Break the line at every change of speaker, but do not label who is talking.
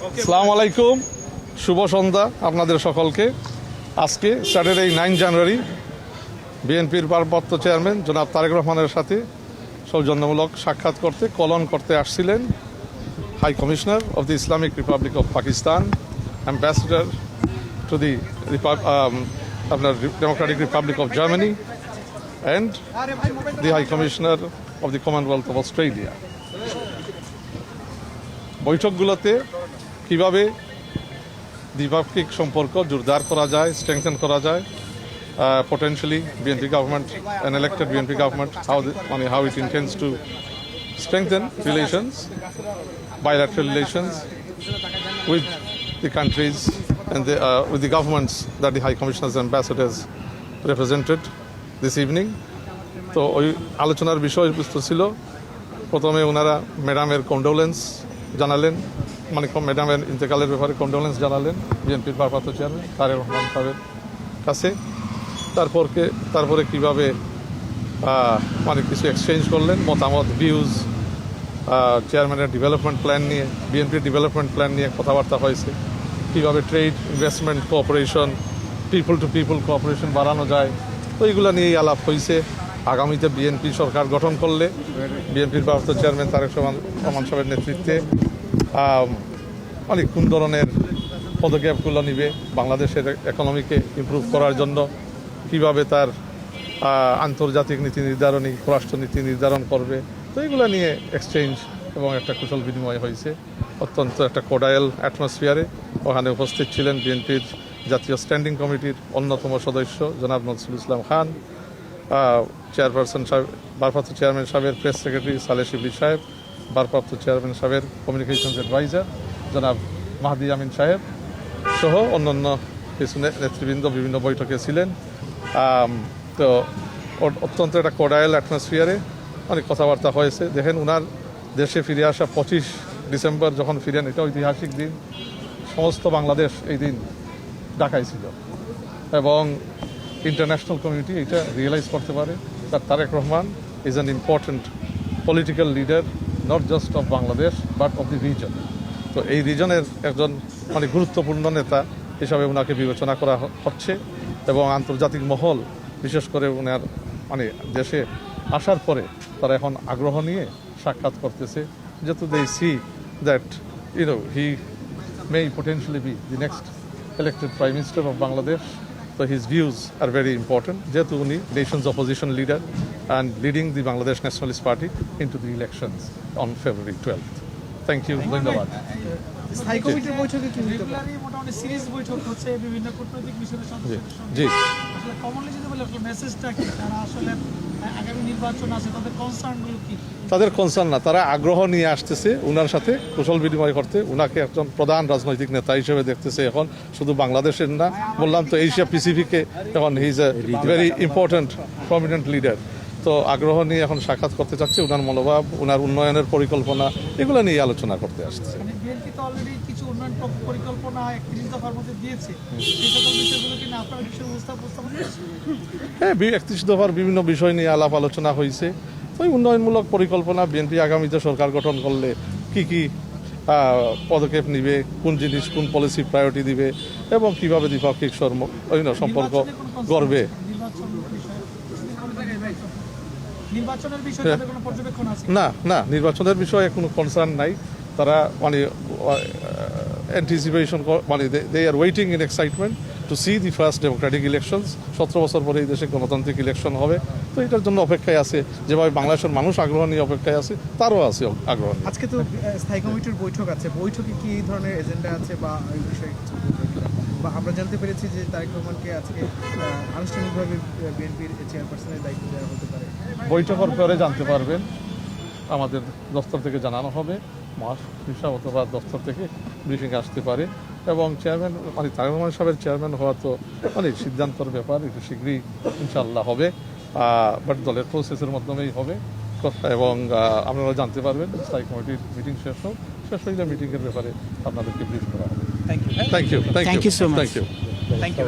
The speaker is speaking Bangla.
আসসালামু আলাইকুম, শুভ সন্ধ্যা আপনাদের সকলকে। আজকে স্যাটারডে 9 জানুয়ারি বিএনপির ভারপ্রাপ্ত চেয়ারম্যান জনাব তারেক রহমানের সাথে সৌজন্যমূলক সাক্ষাৎ করতে কলন করতে আসছিলেন high commissioner of the Islamic republic of Pakistan, ambassador to the আপনার democratic republic of Germany and the high commissioner of the commonwealth of Australia. বৈঠকগুলোতে কিভাবে দ্বিপাক্ষিক সম্পর্ক জোরদার করা যায়, স্ট্রেংথেন করা যায়, potentially BNP government, an elected BNP government, how it intends to strengthen relations, bilateral relations with the countries and with the governments that the High Commissioners and Ambassadors represented this evening. তো ওই আলোচনার বিষয়বস্তু ছিল, প্রথমে ওনারা ম্যাডামের কন্ডোলেন্স জানালেন, মানে ম্যাডামের ইন্তেকালের ব্যাপারে কন্ডোলেন্স জানালেন বিএনপির ভারপ্রাপ্ত চেয়ারম্যান তারেক রহমান সাহেবের কাছে। তারপরে কিভাবে মানে কিছু এক্সচেঞ্জ করলেন, মতামত, ভিউজ, চেয়ারম্যানের ডেভেলপমেন্ট প্ল্যান নিয়ে, বিএনপির ডেভেলপমেন্ট প্ল্যান নিয়ে কথাবার্তা হয়েছে, কীভাবে trade, investment, cooperation, people to people cooperation বাড়ানো যায়। তো এইগুলো নিয়েই আলাপ হয়েছে। আগামীতে বিএনপি সরকার গঠন করলে বিএনপির ভারপ্রাপ্ত চেয়ারম্যান তারেক রহমান সাহেবের নেতৃত্বে অনেক কোন ধরনের পদক্ষেপগুলো নিবে বাংলাদেশের ইকোনমিকে ইমপ্রুভ করার জন্য, কিভাবে তার আন্তর্জাতিক নীতি নির্ধারণী, পররাষ্ট্রনীতি নির্ধারণ করবে। তো এইগুলো নিয়ে এক্সচেঞ্জ এবং একটা কুশল বিনিময় হয়েছে অত্যন্ত একটা কোডায়াল অ্যাটমসফিয়ারে। ওখানে উপস্থিত ছিলেন বিএনপির জাতীয় স্ট্যান্ডিং কমিটির অন্যতম সদস্য জনাব নজরুল ইসলাম খান, চেয়ারপারসন সাহেব, ভারপ্রাপ্ত চেয়ারম্যান সাহেবের প্রেস সেক্রেটারি সালেহ শিবলি সাহেব, ভারপ্রাপ্ত চেয়ারম্যান সাহেবের কমিউনিকেশনস অ্যাডভাইজার জনাব মাহদি আমিন সাহেব সহ অন্যান্য কিছু নেতৃবৃন্দ বিভিন্ন বৈঠকে ছিলেন। তো অত্যন্ত একটা কোডায়াল অ্যাটমসফিয়ারে অনেক কথাবার্তা হয়েছে। দেখেন, ওনার দেশে ফিরে আসা 25 ডিসেম্বর যখন ফিরেন, এটা ঐতিহাসিক দিন। সমস্ত বাংলাদেশ এই দিন ঢাকায় ছিল এবং ইন্টারন্যাশনাল কমিউনিটি এটা রিয়েলাইজ করতে পারে that Tareq Rahman is an important political leader, not just of Bangladesh but of the region. তো এই রিজনের একজন মানে গুরুত্বপূর্ণ নেতা হিসাবে ওনাকে বিবেচনা করা হচ্ছে এবং আন্তর্জাতিক মহল বিশেষ করে ওনার মানে দেশে আসার পরে তারা এখন আগ্রহ নিয়ে সাক্ষাৎ করতেছে, যেহেতু they see that he may potentially be the next elected Prime Minister of Bangladesh. So his views are very important, যেহেতু উনি nation's opposition leader and leading the Bangladesh Nationalist Party into the elections on February 12th. Thank you. ধন্যবাদ।
স্থায়ী কমিটির বৈঠকে কি রেগুলারই মোটামুটি সিরিজ বৈঠক হচ্ছে বিভিন্ন কূটনৈতিক বিষয়ের সঙ্গে।
জি,
আসলে কমনলি যদি বলি আসলে মেসেজটা কি, তারা আসলে আগামী নির্বাচন আছে তাদের কনসার্নগুলো কি?
তাদের কনসার্ন না, তারা আগ্রহ নিয়ে আসতেছে ওনার সাথে কুশল বিনিময় করতে। ওনাকে একজন প্রধান রাজনৈতিক নেতা হিসেবে দেখতেছে এখন, শুধু বাংলাদেশের না, বললাম তো এশিয়া প্যাসিফিকে এখন he is a very important prominent leader. তো আগ্রহ নিয়ে এখন সাক্ষাৎ করতে চাচ্ছে, ওনার মনোভাব, ওনার উন্নয়নের পরিকল্পনা, এগুলো নিয়ে আলোচনা করতে আসছে।
বিএনপি তো অলরেডি কিছু উন্নয়ন পরিকল্পনা 31 দফার মধ্যে দিয়েছে, সেই সকল বিষয়গুলো কি না আপনারা বিষয় উপস্থাপন করেছেন?
হ্যাঁ, 31 দফার বিভিন্ন বিষয় নিয়ে আলাপ আলোচনা হয়েছে। ওই উন্নয়নমূলক পরিকল্পনা বিএনপি আগামীতে সরকার গঠন করলে কি কি পদক্ষেপ নিবে, কোন জিনিস, কোন পলিসি প্রায়োরিটি দিবে এবং কিভাবে দ্বিপাক্ষিক সম্পর্ক গড়বে। না না, নির্বাচনের বিষয়ে কোনো কনসার্ন নাই। তারা মানে অ্যান্টিসিপেশন মানে they are waiting in excitement to see the first democratic elections. 17 বছর পরে এই দেশে গণতান্ত্রিক ইলেকশন হবে, তো এটার জন্য অপেক্ষায় আছে। যেভাবে বাংলাদেশের মানুষ আগ্রহ নিয়ে অপেক্ষায় আছে, তারও আছে আগ্রহ।
আজকে তো স্থায়ী কমিটির বৈঠক আছে, বৈঠকে কি এই ধরনের এজেন্ডা আছে বা এই বিষয়ে কিছু বা আমরা জানতে পেরেছি যে তারেক রহমানকে আজকে আনুষ্ঠানিকভাবে বিএনপির চেয়ারপারসনের দায়িত্ব দেওয়া হতে পারে।
বৈঠকের পরে জানতে পারবেন, আমাদের দফতর থেকে জানানো হবে, মহাসচিব অথবা দফতর থেকে ব্রিফিং আসতে পারে এবং চেয়ারম্যান মানে তারেক রহমান সাহেবের চেয়ারম্যান হওয়া তো মানে সিদ্ধান্তর ব্যাপার, একটু শীঘ্রই ইনশাআল্লাহ হবে, বাট দলের প্রসেসের মাধ্যমেই হবে এবং আপনারা জানতে পারবেন স্থায়ী কমিটির মিটিং শেষ হইলে মিটিংয়ের ব্যাপারে আপনাদেরকে ব্রিফ করা হবে। Thank you, thank you, thank you so much, thank you.